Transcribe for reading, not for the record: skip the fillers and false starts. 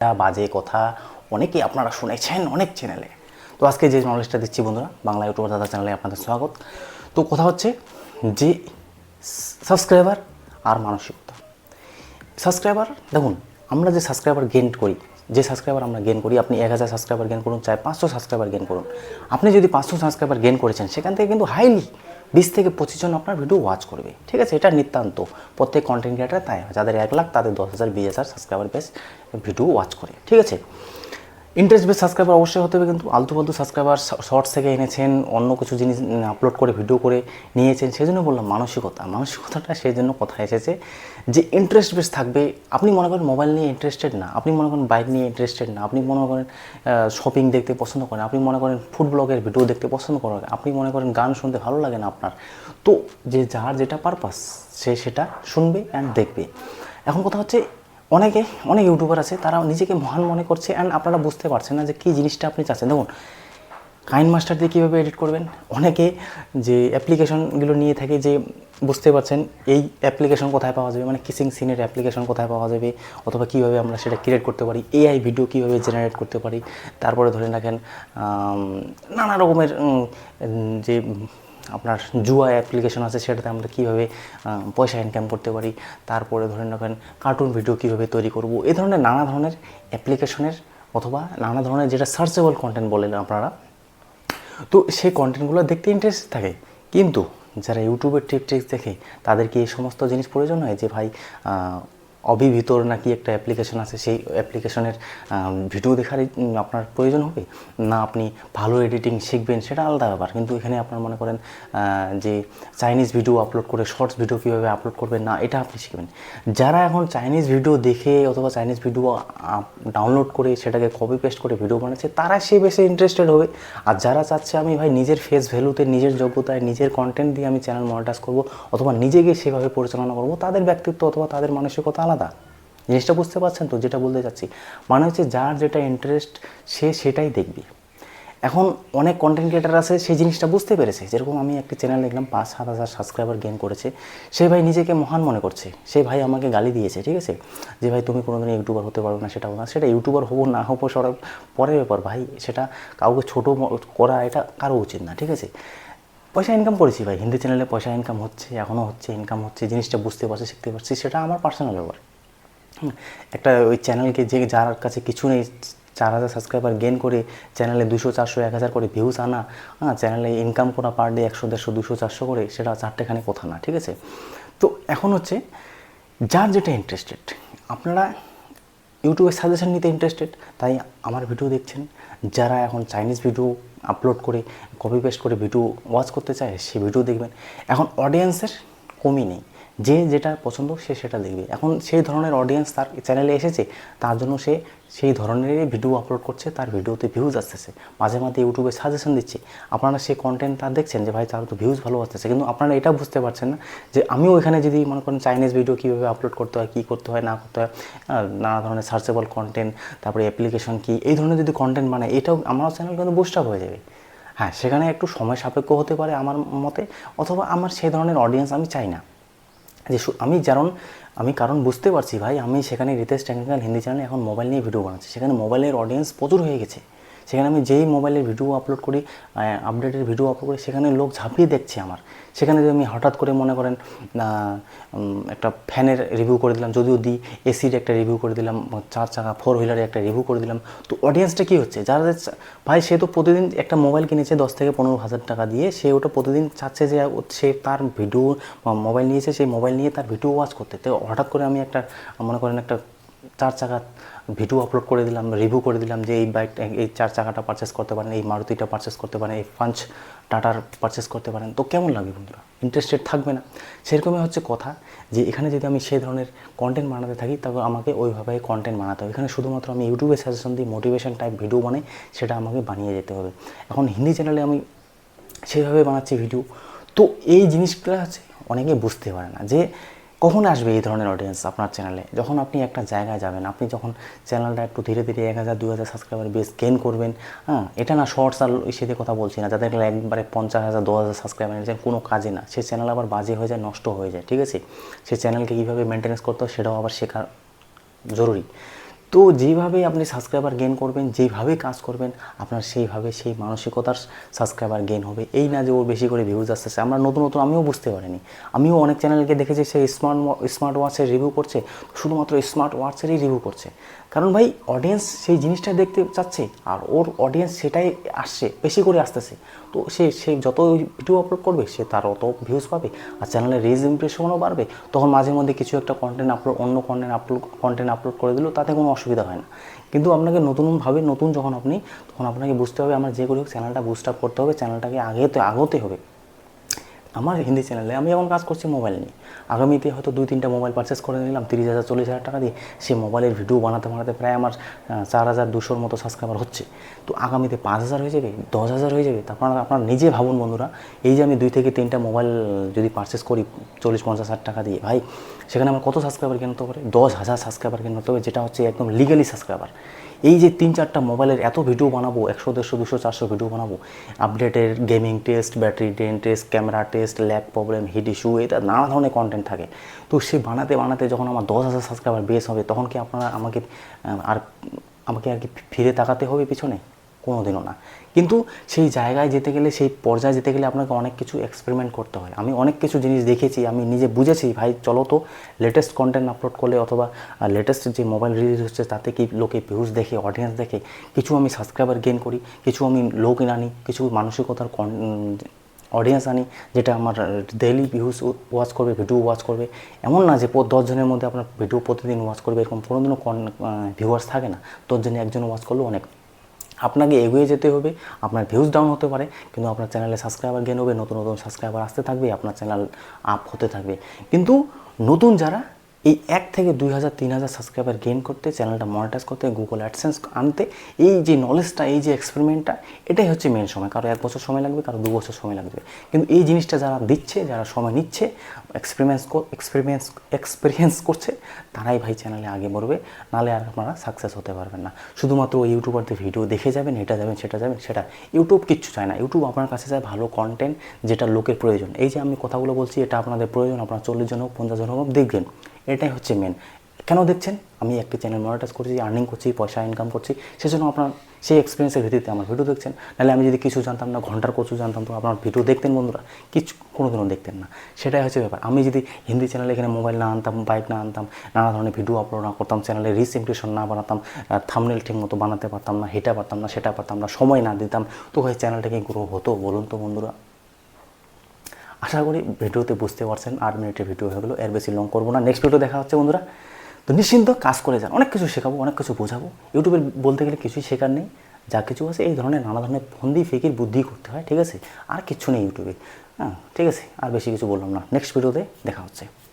বাজে কথা অনেকেই আপনারা শুনেছেন অনেক চ্যানেলে। তো আজকে যে নলেজটা দিচ্ছি বন্ধুরা, বাংলা ইউটিউবার দাদা চ্যানেলে আপনাদের স্বাগত। তো কথা হচ্ছে যে সাবস্ক্রাইবার আর মানসিকতা। সাবস্ক্রাইবার দেখুন, আমরা যে সাবস্ক্রাইবার গেইন করি, আমরা গেইন করি, আপনি 1000 সাবস্ক্রাইবার গেইন করুন, চাই 500 সাবস্ক্রাইবার গেইন করুন, আপনি যদি 500 সাবস্ক্রাইবার গেইন করেছেন সেখান থেকে কিন্তু হাইলি 20 থেকে 25 জন আপনার ভিডিও ওয়াচ করবে। ঠিক আছে, এটা নিতান্ত প্রত্যেক কন্টেন্ট ক্রিয়েটার তাই হয়, যাদের 1 লাখ তাদের 10,000 20,000 সাবস্ক্রাইবার বেস ভিডিও ওয়াচ করে। ঠিক আছে, ইন্টারেস্ট বেস সাবস্ক্রাইবার অবশ্যই হতে হবে, কিন্তু আলতু ফালতু সাবস্ক্রাইবার শর্টস থেকে এনেছেন, অন্য কিছু জিনিস আপলোড করে ভিডিও করে নিয়েছেন, সেই জন্য বললাম মানসিকতাটা সেই জন্য কথা এসেছে যে ইন্টারেস্ট বেস থাকবে। আপনি মনে করেন মোবাইল নিয়ে ইন্টারেস্টেড না, আপনি মনে করেন বাইক নিয়ে ইন্টারেস্টেড না, আপনি মনে করেন শপিং দেখতে পছন্দ করেন, আপনি মনে করেন ফুড ব্লগের ভিডিও দেখতে পছন্দ করেন, আপনি মনে করেন গান শুনতে ভালো লাগে না আপনার, তো যে যার যেটা পারপাস সে সেটা শুনবে অ্যান্ড দেখবে। এখন কথা হচ্ছে অনেক ইউটিউবার আছে, তারা নিজেকে মহান মনে করছে অ্যান্ড আপনারা বুঝতে পারছেন না যে কী জিনিসটা আপনি চাচ্ছেন। দেখুন, কাইন মাস্টার দিয়ে কীভাবে এডিট করবেন, অনেকে যে অ্যাপ্লিকেশনগুলো নিয়ে থাকে, যে বুঝতে পারছেন এই অ্যাপ্লিকেশন কোথায় পাওয়া যাবে, মানে কিসিং সিনের অ্যাপ্লিকেশন কোথায় পাওয়া যাবে, অথবা কীভাবে আমরা সেটা ক্রিয়েট করতে পারি, এআই ভিডিও কীভাবে জেনারেট করতে পারি, তারপরে ধরে রাখেন নানা রকমের যে আপনার জুয়া অ্যাপ্লিকেশন আছে সেটাতে আমরা কীভাবে পয়সা ইনকাম করতে পারি, তারপরে ধরে রাখেন কার্টুন ভিডিও কীভাবে তৈরি করব, এই ধরনের নানা ধরনের অ্যাপ্লিকেশনের অথবা নানা ধরনের যেটা সার্চেবল কন্টেন্ট বলেন আপনারা, তো সেই কন্টেন্টগুলো দেখতে ইন্টারেস্ট থাকে। কিন্তু যারা ইউটিউবের ট্রিক্স দেখে তাদেরকে এই সমস্ত জিনিস প্রয়োজন হয় যে ভাই অভিভিতর নাকি একটা অ্যাপ্লিকেশন আছে, সেই অ্যাপ্লিকেশনের ভিডিও দেখারই আপনার প্রয়োজন হবে, না আপনি ভালো এডিটিং শিখবেন সেটা আলাদা ব্যাপার। কিন্তু এখানে আপনার মনে করেন যে চাইনিজ ভিডিও আপলোড করে শর্টস ভিডিও কীভাবে আপলোড করবেন, না এটা আপনি শিখবেন। যারা এখন চাইনিজ ভিডিও দেখে অথবা চাইনিজ ভিডিও ডাউনলোড করে সেটাকে কপি পেস্ট করে ভিডিও বানাচ্ছে, তারা সে বেশি ইন্টারেস্টেড হবে। আর যারা চাচ্ছে আমি ভাই নিজের ফেস ভ্যালুতে, নিজের যোগ্যতায়, নিজের কন্টেন্ট দিয়ে আমি চ্যানেল মনিটাইজ করবো অথবা নিজেকে সেভাবে পরিচালনা করবো, তাদের ব্যক্তিত্ব অথবা তাদের মানসিকতা আলাদা। জিনিসটা বুঝতে পারছেন তো যেটা বলতে চাচ্ছি? মানে হচ্ছে যার যেটা ইন্টারেস্ট সে সেটাই দেখবে। এখন অনেক কন্টেন্ট ক্রিয়েটার আছে সেই জিনিসটা বুঝতে পেরেছে, যেরকম আমি একটি চ্যানেল দেখলাম 5-7 হাজার সাবস্ক্রাইবার গেইন করেছে, সেই ভাই নিজেকে মহান মনে করছে, সেই ভাই আমাকে গালি দিয়েছে, ঠিক আছে, যে ভাই তুমি কোনোদিন ইউটিউবার হতে পারবে না, সেটা ইউটিউবার হবো না হবো সব পরের ব্যাপার ভাই, সেটা কাউকে ছোটো করা এটা কারো উচিত না। ঠিক আছে, পয়সা ইনকাম করেছি ভাই, হিন্দি চ্যানেলে পয়সা ইনকাম হচ্ছে, এখনও হচ্ছে, ইনকাম হচ্ছে, জিনিসটা বুঝতে পারছি, শিখতে পারছি, সেটা আমার পার্সোনাল ব্যাপার। একটা ওই চ্যানেলকে যে যার কাছে কিছু নেই 4,000 সাবস্ক্রাইবার গেইন করে চ্যানেলে 200, 400, 1,000 করে ভিউজ আনা, চ্যানেলে ইনকাম করা পার ডে 100, 150, 200, 400 করে, সেটা চারটেখানি কথা না। ঠিক আছে, তো এখন হচ্ছে যার যেটা ইন্টারেস্টেড, আপনারা ইউটিউবে সাজেশন নিতে ইন্টারেস্টেড তাই আমার ভিডিও দেখছেন। যারা এখন চাইনিজ ভিডিও আপলোড করে কপি পেস্ট করে ভিডিও ওয়াচ করতে চায় সে ভিডিও দেখবেন। এখন অডিয়েন্সের কমই নেই, যে যেটা পছন্দ সে সেটা দেখবে। এখন সেই ধরনের অডিয়েন্স তার চ্যানেলে এসেছে, তার জন্য সে সেই ধরনেরই ভিডিও আপলোড করছে, তার ভিডিওতে ভিউজ আসতেছে, মাঝে মাঝে ইউটিউবে সাজেশন দিচ্ছে, আপনারা সেই কন্টেন্ট তার দেখছেন যে ভাই তার তো ভিউজ ভালো আসতেছে, কিন্তু আপনারা এটা বুঝতে পারছেন না যে আমিও এখানে যদি মনে করেন চাইনিজ ভিডিও কীভাবে আপলোড করতে হয়, কী করতে হয় না করতে হয়, নানা ধরনের সার্চেবল কন্টেন্ট, তারপরে অ্যাপ্লিকেশন কী, এই ধরনের যদি কন্টেন্ট বানায় এটাও আমার চ্যানেল কিন্তু বুস্ট আপ হয়ে যাবে। হ্যাঁ, সেখানে একটু সময় সাপেক্ষ হতে পারে আমার মতে, অথবা আমার সেই ধরনের অডিয়েন্স আমি চাই না। যে কারণ বুঝতে পারছি ভাই, আমি সেখানে রিতেশ টেকনিক্যাল হিন্দি চ্যানেলে এখন মোবাইল নিয়ে ভিডিও বানাচ্ছি, সেখানে মোবাইলের অডিয়েন্স প্রচুর হয়ে গেছে, সেখানে আমি যেই মোবাইলের ভিডিও আপলোড করি, আপডেটের ভিডিও আপলোড করি, সেখানে লোক ঝাঁপিয়ে দেখছে আমার। সেখানে যদি আমি হঠাৎ করে মনে করেন একটা ফ্যানের রিভিউ করে দিলাম, যদিও দিই, এসির একটা রিভিউ করে দিলাম, 4 চাকা 4 হুইলারের একটা রিভিউ করে দিলাম, তো অডিয়েন্সটা কী হচ্ছে, যারা ভাই সে তো প্রতিদিন একটা মোবাইল কিনেছে 10 থেকে 15,000 টাকা দিয়ে, সে ওটা প্রতিদিন চাচ্ছে যে সে তার ভিডিও মোবাইল নিয়েছে, সেই মোবাইল নিয়ে তার ভিডিও ওয়াচ করতে। তো হঠাৎ করে আমি একটা মনে করেন একটা 4 চাকা ভিডিও আপলোড করে দিলাম, রিভিউ করে দিলাম যে এই বাইকটা, এই 4 চাকাটা পারচেস করতে পারেন, এই মারুতিটা পারচেস করতে পারেন, এই পাঞ্চ টাটার পারচেস করতে পারেন, তো কেমন লাগবে বন্ধুরা? ইন্টারেস্টেড থাকবে না? সেরকমই হচ্ছে কথা, যে এখানে যদি আমি সেই ধরনের কন্টেন্ট বানাতে থাকি তবে আমাকে ওইভাবে কন্টেন্ট বানাতে হবে। এখানে শুধুমাত্র আমি ইউটিউবে সাজেশন দিই, মোটিভেশন টাইপ ভিডিও বানাই, সেটা আমাকে বানিয়ে যেতে হবে। এখন হিন্দি চ্যানেলে আমি সেইভাবে বানাচ্ছি ভিডিও, তো এই জিনিসগুলো আছে অনেকে বুঝতে পারে না যে কখন আসবে এই ধরনের অডিয়েন্স আপনার চ্যানেলে। যখন আপনি একটা জায়গায় যাবেন, আপনি যখন চ্যানেলটা একটু ধীরে ধীরে 1,000, 2,000 সাবস্ক্রাইবার বেস গেইন করবেন, এটা না শর্টস আর সেদের কথা বলছি না, যাদের একবারে 50,000, 10,000 সাবস্ক্রাইবার নিয়েছেন, কোনো কাজে না, সে চ্যানেল আবার বাজে হয়ে যায়, নষ্ট হয়ে যায়। ঠিক আছে, সে চ্যানেলকে কীভাবে মেনটেন্যান্স করতে হয় সেটাও আবার শেখার জরুরি। তো যেইভাবে আপনি সাবস্ক্রাইবার গেইন করবেন, যেইভাবে কাজ করবেন, আপনার সেইভাবে সেই মানসিকতার সাবস্ক্রাইবার গেইন হবে। এই না যে ওর বেশি করে ভিউজ আসতেছে। আমরা নতুন নতুন আমিও বুঝতে পারিনি, আমিও অনেক চ্যানেলকে দেখেছি সে স্মার্ট ওয়াচের রিভিউ করছে, শুধুমাত্র স্মার্ট ওয়াচেরই রিভিউ করছে। কারণ ভাই অডিয়েন্স সেই জিনিসটা দেখতে চাচ্ছে, আর ওর অডিয়েন্স সেটাই আসছে, বেশি করে আসতেছে। তো সে যত ভিডিও আপলোড করবে সে তার অত ভিউজ পাবে, আর চ্যানেলের রিচ ইমপ্রেশনও বাড়বে। তখন মাঝে মধ্যে কিছু একটা অন্য কন্টেন্ট আপলোড করে দিলেও তাতে কোনো অসুবিধা হয় না। কিন্তু আপনাকে নতুনভাবে তখন আপনাকে বুঝতে হবে, আমার যে করে হোক চ্যানেলটা বুস্ট আপ করতে হবে, চ্যানেলটাকে আগোতে হবে। আমার হিন্দি চ্যানেলে আমি এখন কাজ করছি মোবাইল নিয়ে। আগামীতে হয়তো 2-3টা মোবাইল পারচেস করে নিলাম 30,000-40,000 টাকা দিয়ে। সেই মোবাইলের ভিডিও বানাতে প্রায় আমার 4,200-র মতো সাবস্ক্রাইবার হচ্ছে। তো আগামীতে 5,000 হয়ে যাবে, 10,000 হয়ে যাবে। তারপর আপনারা নিজে ভাবুন বন্ধুরা, এই যে আমি 2-3টা মোবাইল যদি পারচেস করি 40-50,000 টাকা দিয়ে, ভাই সেখানে আমার কত সাবস্ক্রাইবার কিনতে হবে? 10,000 সাবস্ক্রাইবার কিনতে হবে, যেটা হচ্ছে একদম লিগালি সাবস্ক্রাইবার। এই যে 3-4টা মোবাইলের এত ভিডিও বানাবো, 100, 150, 200, 400 ভিডিও বানাবো, আপডেটের gaming test, battery drain test, camera test, lag problem, heat issue, এটা নানা ধরনের কন্টেন্ট থাকে। তো সে বানাতে যখন আমার 10,000 সাবস্ক্রাইবার বেস হবে, তখন কি আপনারা আমাকে আর কি ফিরে তাকাতে হবে পিছনে? কোনো দিনও না। কিন্তু সেই জায়গায় যেতে গেলে, সেই পর্যায়ে যেতে গেলে আপনাকে অনেক কিছু এক্সপেরিমেন্ট করতে হয়। আমি অনেক কিছু জিনিস দেখেছি, আমি নিজে বুঝেছি ভাই চলো তো লেটেস্ট কন্টেন্ট আপলোড করলে, অথবা লেটেস্ট যে মোবাইল রিলিজ হচ্ছে তাতে কি লোকে ভিউজ দেখে, অডিয়েন্স দেখে, কিছু আমি সাবস্ক্রাইবার গেইন করি, কিছু আমি লোক আনি, কিছু মানসিকতার অডিয়েন্স আনি, যেটা আমার ডেইলি ভিউজ ওয়াচ করবে, ভিডিও ওয়াচ করবে। এমন না যে 10 জনের মধ্যে আপনার ভিডিও প্রতিদিন ওয়াচ করবে, এরকম কোনোদিনও ভিউয়ার্স থাকে না। 10 জনে একজন ওয়াচ করলেও অনেক। আপনাকে এগিয়ে যেতে হবে, আপনার ভিউজ ডাউন হতে পারে, কিন্তু আপনার চ্যানেলে সাবস্ক্রাইবার গেইন হবে, নতুন সাবস্ক্রাইবার আসতে থাকবে, আপনার চ্যানেল আপ হতে থাকবে। কিন্তু নতুন যারা এই 1 থেকে 2,000, 3,000 সাবস্ক্রাইবার গেইন করতে, চ্যানেলটা মনিটাইজ করতে, গুগল অ্যাডসেন্স আনতে, এই যে নলেজটা, এই যে এক্সপেরিমেন্টটা, এটাই হচ্ছে মেন সময়। কারো 1 বছর সময় লাগবে, কারো 2 বছর সময় লাগবে। কিন্তু এই জিনিসটা যারা দিচ্ছে, যারা সময় নিচ্ছে, এক্সপিরিয়েন্স করছে, তারাই ভাই চ্যানেলে আগে বাড়বে। নাহলে আর আপনারা সাকসেস হতে পারবেন না। শুধুমাত্র ওই ইউটিউবারদের ভিডিও দেখে যাবেন, এটা যাবেন, সেটা ইউটিউব কিচ্ছু চায় না। ইউটিউব আপনার কাছে চায় ভালো কন্টেন্ট, যেটা লোকের প্রয়োজন। এই যে আমি কথাগুলো বলছি, এটা আপনাদের প্রয়োজন, আপনার 40 জন হোক, 50 জন হোক, দেখবেন। এটাই হচ্ছে মেন। কেন দেখছেন? আমি একটি চ্যানেল মনিটাইজ করছি, আর্নিং করছি, পয়সা ইনকাম করছি, সেজন্য আপনার সেই এক্সপিরিয়েন্সের ভিত্তিতে আমার ভিডিও দেখছেন। নাহলে আমি যদি কিছু জানতাম না, ঘন্টার কিছু জানতাম, তো আপনার ভিডিও দেখতেন বন্ধুরা? কিছু কোনোদিনও দেখতেন না। সেটাই হচ্ছে ব্যাপার। আমি যদি হিন্দি চ্যানেলে এখানে মোবাইল না আনতাম, বাইক না আনতাম, নানা ধরনের ভিডিও আপলোড না করতাম, চ্যানেলে রিচ ইমপ্রেশন না বানাতাম, থাম্বনেল ঠিক মতো বানাতে পারতাম না, হেটা পারতাম না, সেটা পারতাম না, সময় না দিতাম, তো ভাই চ্যানেলটাকে গ্রো হতো বলুন তো বন্ধুরা? আশা করি ভিডিওতে বুঝতে পারছেন। 8 মিনিটের ভিডিও হয়ে গেলো, এর বেশি লং করবো না। নেক্সট ভিডিও দেখা হচ্ছে বন্ধুরা। তো নিশ্চিন্ত কাজ করে যান, অনেক কিছু শেখাবো, অনেক কিছু বোঝাবো। ইউটিউবে বলতে গেলে কিছুই শেখার নেই, যা কিছু আছে এই ধরনের নানা ধরনের ফন্দি ফেকির বুদ্ধি করতে হয়, ঠিক আছে? আর কিচ্ছু নেই ইউটিউবে। হ্যাঁ, ঠিক আছে, আর বেশি কিছু বললাম না। নেক্সট ভিডিওতে দেখা হচ্ছে।